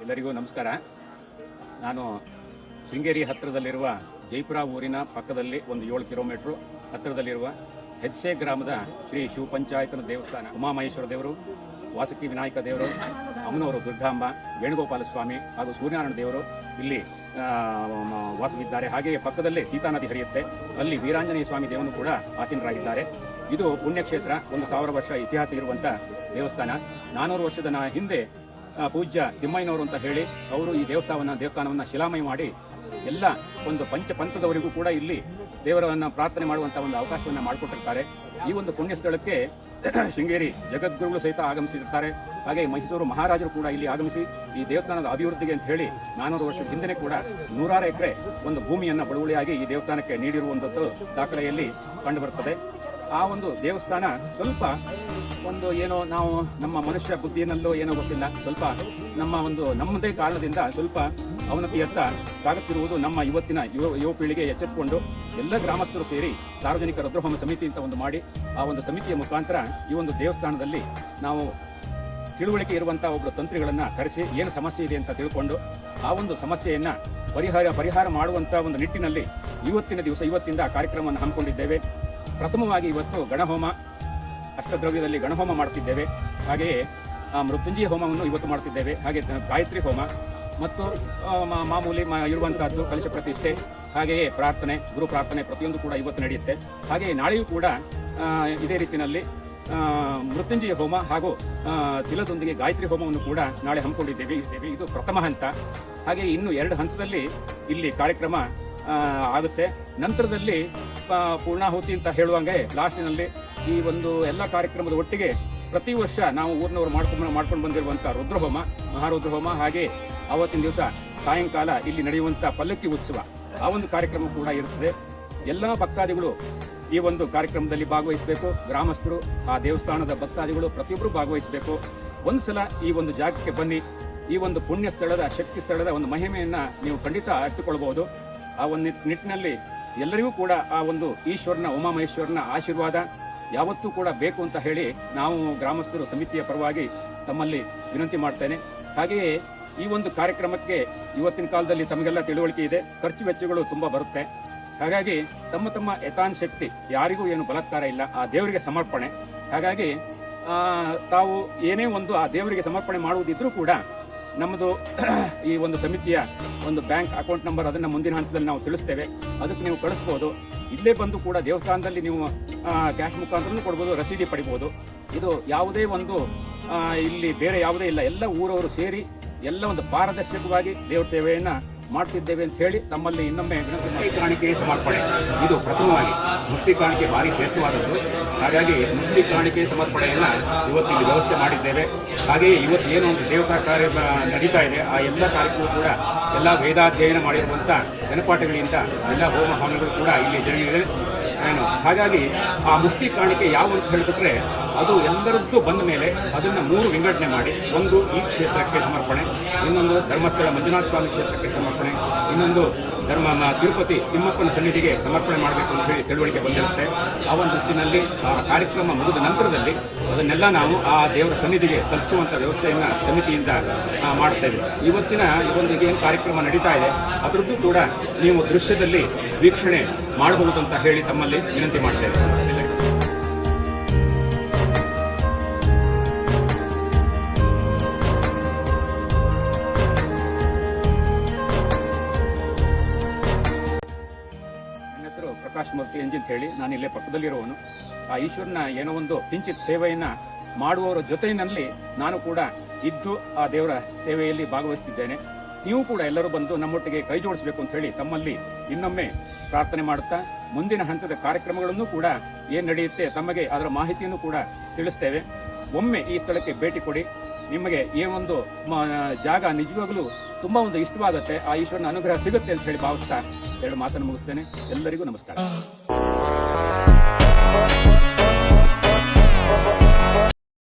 ಎಲ್ಲರಿಗೂ ನಮಸ್ಕಾರ. ನಾನು ಶೃಂಗೇರಿ ಹತ್ತಿರದಲ್ಲಿರುವ ಜೈಪುರ ಊರಿನ ಪಕ್ಕದಲ್ಲಿ ಒಂದು 7 ಕಿಲೋಮೀಟರ್ ಹತ್ತಿರದಲ್ಲಿರುವ ಹೆಜ್ಸೆ ಗ್ರಾಮದ ಶ್ರೀ ಶಿವಪಂಚಾಯತನ ದೇವಸ್ಥಾನ ಉಮಾಮಹೇಶ್ವರ ದೇವರು, ವಾಸುಕಿ ವಿನಾಯಕ ದೇವರು, ಅಮ್ಮನವರು ದುರ್ಗಾಂಬ, ವೇಣುಗೋಪಾಲ ಸ್ವಾಮಿ ಹಾಗೂ ಸೂರ್ಯನಾರಾಯಣ ದೇವರು ಇಲ್ಲಿ ವಾಸವಿದ್ದಾರೆ. ಹಾಗೆಯೇ ಪಕ್ಕದಲ್ಲೇ ಸೀತಾ ನದಿ ಹರಿಯುತ್ತೆ, ಅಲ್ಲಿ ವೀರಾಂಜನೇಯ ಸ್ವಾಮಿ ದೇವನು ಕೂಡ ಆಸೀನರಾಗಿದ್ದಾರೆ. ಇದು ಪುಣ್ಯಕ್ಷೇತ್ರ, 1000 ವರ್ಷ ಇತಿಹಾಸ ಇರುವಂಥ ದೇವಸ್ಥಾನ. 400 ವರ್ಷದ ಹಿಂದೆ ಪೂಜ್ಯ ತಿಮ್ಮಯ್ಯನವರು ಅಂತ ಹೇಳಿ ಅವರು ಈ ದೇವಸ್ಥಾನವನ್ನು ಶಿಲಾಮಯ ಮಾಡಿ ಎಲ್ಲ ಒಂದು ಪಂಚಪಂಥದವರಿಗೂ ಕೂಡ ಇಲ್ಲಿ ದೇವರನ್ನು ಪ್ರಾರ್ಥನೆ ಮಾಡುವಂಥ ಒಂದು ಅವಕಾಶವನ್ನು ಮಾಡಿಕೊಟ್ಟಿರ್ತಾರೆ. ಈ ಒಂದು ಪುಣ್ಯ ಸ್ಥಳಕ್ಕೆ ಶೃಂಗೇರಿ ಜಗದ್ಗುರುಗಳು ಸಹಿತ ಆಗಮಿಸಿರ್ತಾರೆ. ಹಾಗೆ ಮೈಸೂರು ಮಹಾರಾಜರು ಕೂಡ ಇಲ್ಲಿ ಆಗಮಿಸಿ ಈ ದೇವಸ್ಥಾನದ ಅಭಿವೃದ್ಧಿಗೆ ಅಂತ ಹೇಳಿ 400 ವರ್ಷದ ಹಿಂದೆ ಕೂಡ 100 ಎಕರೆ ಒಂದು ಭೂಮಿಯನ್ನು ಬಳುವಳಿಯಾಗಿ ಈ ದೇವಸ್ಥಾನಕ್ಕೆ ನೀಡಿರುವಂಥದ್ದು ದಾಖಲೆಯಲ್ಲಿ ಕಂಡುಬರುತ್ತದೆ. ಆ ಒಂದು ದೇವಸ್ಥಾನ ಸ್ವಲ್ಪ ಒಂದು ಏನೋ ನಾವು ನಮ್ಮ ಮನುಷ್ಯ ಬುದ್ಧಿಯನ್ನಲ್ಲೋ ಏನೋ ಗೊತ್ತಿಲ್ಲ, ಸ್ವಲ್ಪ ನಮ್ಮದೇ ಕಾರಣದಿಂದ ಸ್ವಲ್ಪ ಅವನತಿಯತ್ತ ಸಾಗುತ್ತಿರುವುದು ನಮ್ಮ ಇವತ್ತಿನ ಯುವ ಪೀಳಿಗೆ ಎಚ್ಚೆತ್ತುಕೊಂಡು ಎಲ್ಲ ಗ್ರಾಮಸ್ಥರು ಸೇರಿ ಸಾರ್ವಜನಿಕ ರುದ್ರಹೋಮ ಸಮಿತಿ ಅಂತ ಒಂದು ಮಾಡಿ ಆ ಒಂದು ಸಮಿತಿಯ ಮುಖಾಂತರ ಈ ಒಂದು ದೇವಸ್ಥಾನದಲ್ಲಿ ನಾವು ತಿಳುವಳಿಕೆ ಇರುವಂಥ ಒಬ್ಬರು ತಂತ್ರಿಗಳನ್ನು ಕರೆಸಿ ಏನು ಸಮಸ್ಯೆ ಇದೆ ಅಂತ ತಿಳ್ಕೊಂಡು ಆ ಒಂದು ಸಮಸ್ಯೆಯನ್ನು ಪರಿಹಾರ ಮಾಡುವಂಥ ಒಂದು ನಿಟ್ಟಿನಲ್ಲಿ ಇವತ್ತಿಂದ ಕಾರ್ಯಕ್ರಮವನ್ನು ಹಮ್ಮಿಕೊಂಡಿದ್ದೇವೆ. ಪ್ರಥಮವಾಗಿ ಇವತ್ತು ಗಣಹೋಮ, ಅಷ್ಟದ್ರವ್ಯದಲ್ಲಿ ಗಣಹೋಮ ಮಾಡ್ತಿದ್ದೇವೆ. ಹಾಗೆಯೇ ಮೃತ್ಯುಂಜಯ ಹೋಮವನ್ನು ಇವತ್ತು ಮಾಡ್ತಿದ್ದೇವೆ. ಹಾಗೆ ಗಾಯತ್ರಿ ಹೋಮ ಮತ್ತು ಮಾಮೂಲಿ ಇರುವಂತಹದ್ದು ಕಲಶ ಪ್ರತಿಷ್ಠೆ, ಹಾಗೆಯೇ ಪ್ರಾರ್ಥನೆ, ಗುರು ಪ್ರಾರ್ಥನೆ ಪ್ರತಿಯೊಂದು ಕೂಡ ಇವತ್ತು ನಡೆಯುತ್ತೆ. ಹಾಗೆಯೇ ನಾಳೆಯೂ ಕೂಡ ಇದೇ ರೀತಿಯಲ್ಲಿ ಮೃತ್ಯುಂಜಯ ಹೋಮ ಹಾಗೂ ತಿಲದೊಂದಿಗೆ ಗಾಯತ್ರಿ ಹೋಮವನ್ನು ಕೂಡ ನಾಳೆ ಹಮ್ಮಿಕೊಂಡಿದ್ದೇವೆ. ಇದು ಪ್ರಥಮ ಹಂತ. ಹಾಗೆ ಇನ್ನು 2 ಹಂತದಲ್ಲಿ ಇಲ್ಲಿ ಕಾರ್ಯಕ್ರಮ ಆಗುತ್ತೆ. ನಂತರದಲ್ಲಿ ಪೂರ್ಣಾಹುತಿ ಅಂತ ಹೇಳುವಂಗೆ ಲಾಸ್ಟಿನಲ್ಲಿ ಈ ಒಂದು ಎಲ್ಲ ಕಾರ್ಯಕ್ರಮದ ಒಟ್ಟಿಗೆ ಪ್ರತಿ ವರ್ಷ ನಾವು ಊರಿನವರು ಮಾಡ್ಕೊಂಡು ಬಂದಿರುವಂಥ ರುದ್ರಹೋಮ, ಮಹಾರುದ್ರಹೋಮ, ಹಾಗೆ ಆವತ್ತಿನ ದಿವಸ ಸಾಯಂಕಾಲ ಇಲ್ಲಿ ನಡೆಯುವಂಥ ಪಲ್ಲಕ್ಕಿ ಉತ್ಸವ ಆ ಒಂದು ಕಾರ್ಯಕ್ರಮ ಕೂಡ ಇರುತ್ತದೆ. ಎಲ್ಲ ಭಕ್ತಾದಿಗಳು ಈ ಒಂದು ಕಾರ್ಯಕ್ರಮದಲ್ಲಿ ಭಾಗವಹಿಸಬೇಕು. ಗ್ರಾಮಸ್ಥರು, ಆ ದೇವಸ್ಥಾನದ ಭಕ್ತಾದಿಗಳು ಪ್ರತಿಯೊಬ್ಬರು ಭಾಗವಹಿಸಬೇಕು. ಒಂದ್ಸಲ ಈ ಒಂದು ಜಾಗಕ್ಕೆ ಬನ್ನಿ. ಈ ಒಂದು ಪುಣ್ಯ ಸ್ಥಳದ, ಶಕ್ತಿ ಸ್ಥಳದ ಒಂದು ಮಹಿಮೆಯನ್ನು ನೀವು ಖಂಡಿತ ಅರ್ಥಕೊಳ್ಳಬಹುದು. ಆ ಒಂದು ನಿಟ್ಟಿನಲ್ಲಿ ಎಲ್ಲರಿಗೂ ಕೂಡ ಆ ಒಂದು ಈಶ್ವರನ, ಉಮಾಮಹೇಶ್ವರನ ಆಶೀರ್ವಾದ ಯಾವತ್ತೂ ಕೂಡ ಬೇಕು ಅಂತ ಹೇಳಿ ನಾವು ಗ್ರಾಮಸ್ಥರು ಸಮಿತಿಯ ಪರವಾಗಿ ತಮ್ಮಲ್ಲಿ ವಿನಂತಿ ಮಾಡ್ತೇನೆ. ಹಾಗೆಯೇ ಈ ಒಂದು ಕಾರ್ಯಕ್ರಮಕ್ಕೆ ಇವತ್ತಿನ ಕಾಲದಲ್ಲಿ ತಮಗೆಲ್ಲ ತಿಳುವಳಿಕೆ ಇದೆ, ಖರ್ಚು ವೆಚ್ಚಗಳು ತುಂಬ ಬರುತ್ತೆ. ಹಾಗಾಗಿ ತಮ್ಮ ಯಥಾನ್ ಶಕ್ತಿ, ಯಾರಿಗೂ ಏನು ಬಲಾತ್ಕಾರ ಇಲ್ಲ, ಆ ದೇವರಿಗೆ ಸಮರ್ಪಣೆ. ಹಾಗಾಗಿ ತಾವು ಏನೇ ಒಂದು ಆ ದೇವರಿಗೆ ಸಮರ್ಪಣೆ ಮಾಡುವುದಿದ್ರೂ ಕೂಡ ನಮ್ಮದು ಈ ಒಂದು ಸಮಿತಿಯ ಒಂದು ಬ್ಯಾಂಕ್ ಅಕೌಂಟ್ ನಂಬರ್ ಅದನ್ನು ಮುಂದಿನ ಹಂತದಲ್ಲಿ ನಾವು ತಿಳಿಸ್ತೇವೆ. ಅದಕ್ಕೆ ನೀವು ಕಳಿಸ್ಬೋದು. ಇಲ್ಲೇ ಬಂದು ಕೂಡ ದೇವಸ್ಥಾನದಲ್ಲಿ ನೀವು ಕ್ಯಾಶ್ ಮುಖಾಂತರನೂ ಕೊಡ್ಬೋದು, ರಸೀದಿ ಪಡಿಬೋದು. ಇದು ಯಾವುದೇ ಒಂದು ಇಲ್ಲಿ ಬೇರೆ ಯಾವುದೇ ಇಲ್ಲ, ಎಲ್ಲ ಊರವರು ಸೇರಿ ಎಲ್ಲ ಒಂದು ಪಾರದರ್ಶಕವಾಗಿ ದೇವರ ಸೇವೆಯನ್ನು ಮಾಡ್ತಿದ್ದೇವೆ ಅಂತ ಹೇಳಿ ತಮ್ಮಲ್ಲಿ ಇನ್ನೊಮ್ಮೆ ಮುಷ್ಟಿ ಕಾಣಿಕೆ ಸಮರ್ಪಣೆ ಇದು ಪ್ರಥಮವಾಗಿ ಮುಷ್ಟಿ ಕಾಣಿಕೆ ಭಾರಿ ಶ್ರೇಷ್ಠವಾದದ್ದು. ಹಾಗಾಗಿ ಮುಷ್ಟಿ ಕಾಣಿಕೆ ಸಮರ್ಪಣೆಯನ್ನು ಇವತ್ತಿಲ್ಲಿ ವ್ಯವಸ್ಥೆ ಮಾಡಿದ್ದೇವೆ. ಹಾಗೆಯೇ ಇವತ್ತು ಏನೋ ಒಂದು ದೇವತಾ ಕಾರ್ಯ ನಡೀತಾ ಇದೆ, ಆ ಎಲ್ಲ ಕಾರ್ಯಕ್ರಮಗಳು ಕೂಡ ಎಲ್ಲ ವೇದಾಧ್ಯಯನ ಮಾಡಿರುವಂಥ ಜನಪಾಠಗಳಿಂದ ಎಲ್ಲ ಹೋಮ ಹವನಗಳು ಕೂಡ ಇಲ್ಲಿ ಜರುಗಿದೆ. ಹಾಗಾಗಿ ಆ ಮುಷ್ಟಿ ಕಾಣಿಕೆ ಯಾವ ಅಂತ ಹೇಳಿಬಿಟ್ರೆ ಅದು ಎಲ್ಲರದ್ದು ಬಂದ ಮೇಲೆ ಅದನ್ನು 3 ವಿಂಗಡಣೆ ಮಾಡಿ, ಒಂದು ಈ ಕ್ಷೇತ್ರಕ್ಕೆ ಸಮರ್ಪಣೆ, ಇನ್ನೊಂದು ಧರ್ಮಸ್ಥಳ ಮಂಜುನಾಥ ಸ್ವಾಮಿ ಕ್ಷೇತ್ರಕ್ಕೆ ಸಮರ್ಪಣೆ, ಇನ್ನೊಂದು ತಿರುಪತಿ ತಿಮ್ಮಪ್ಪನ ಸನ್ನಿಧಿಗೆ ಸಮರ್ಪಣೆ ಮಾಡಬೇಕು ಅಂತ ಹೇಳಿ ತಿಳುವಳಿಕೆ ಬಂದಿರುತ್ತೆ. ಆ ಒಂದು ದೃಷ್ಟಿನಲ್ಲಿ ಆ ಕಾರ್ಯಕ್ರಮ ಮುಗಿದ ನಂತರದಲ್ಲಿ ಅದನ್ನೆಲ್ಲ ನಾವು ಆ ದೇವರ ಸನ್ನಿಧಿಗೆ ತಲುಪಿಸುವಂಥ ವ್ಯವಸ್ಥೆಯನ್ನು ಸಮಿತಿಯಿಂದ ಮಾಡ್ತೇವೆ. ಇವತ್ತಿನ ಏನು ಕಾರ್ಯಕ್ರಮ ನಡೀತಾ ಇದೆ ಅದರದ್ದು ಕೂಡ ನೀವು ದೃಶ್ಯದಲ್ಲಿ ವೀಕ್ಷಣೆ ಮಾಡಬಹುದು ಅಂತ ಹೇಳಿ ತಮ್ಮಲ್ಲಿ ವಿನಂತಿ ಮಾಡ್ತೇವೆ. ಪ್ರಕಾಶ್ ಮೂರ್ತಿ ಎಂಜಿ ಅಂತ ಹೇಳಿ ನಾನು ಇಲ್ಲೇ ಪಕ್ಕದಲ್ಲಿರುವವನು. ಆ ಈಶ್ವರನ ಏನೋ ಒಂದು ಕಿಂಚಿತ್ ಸೇವೆಯನ್ನು ಮಾಡುವವರ ಜೊತೆಯಲ್ಲಿ ನಾನು ಕೂಡ ಇದ್ದು ಆ ದೇವರ ಸೇವೆಯಲ್ಲಿ ಭಾಗವಹಿಸುತ್ತಿದ್ದೇನೆ. ನೀವು ಕೂಡ ಎಲ್ಲರೂ ಬಂದು ನಮ್ಮೊಟ್ಟಿಗೆ ಕೈ ಜೋಡಿಸಬೇಕು ಅಂತ ಹೇಳಿ ತಮ್ಮಲ್ಲಿ ಇನ್ನೊಮ್ಮೆ ಪ್ರಾರ್ಥನೆ ಮಾಡುತ್ತಾ ಮುಂದಿನ ಹಂತದ ಕಾರ್ಯಕ್ರಮಗಳನ್ನು ಕೂಡ ಏನು ನಡೆಯುತ್ತೆ ತಮಗೆ ಅದರ ಮಾಹಿತಿಯನ್ನು ಕೂಡ ತಿಳಿಸ್ತೇವೆ. ಒಮ್ಮೆ ಈ ಸ್ಥಳಕ್ಕೆ ಭೇಟಿ ಕೊಡಿ. ನಿಮಗೆ ಈ ಒಂದು ಜಾಗ ನಿಜವಾಗಲೂ ತುಂಬ ಒಂದು ಇಷ್ಟವಾಗುತ್ತೆ. ಆ ಈಶ್ವರನ ಅನುಗ್ರಹ ಸಿಗುತ್ತೆ ಅಂತ ಹೇಳಿ ಭಾವಿಸ್ತಾ 2 ಮಾತನ್ನು ಮುಗಿಸ್ತೇನೆ. ಎಲ್ಲರಿಗೂ ನಮಸ್ಕಾರ.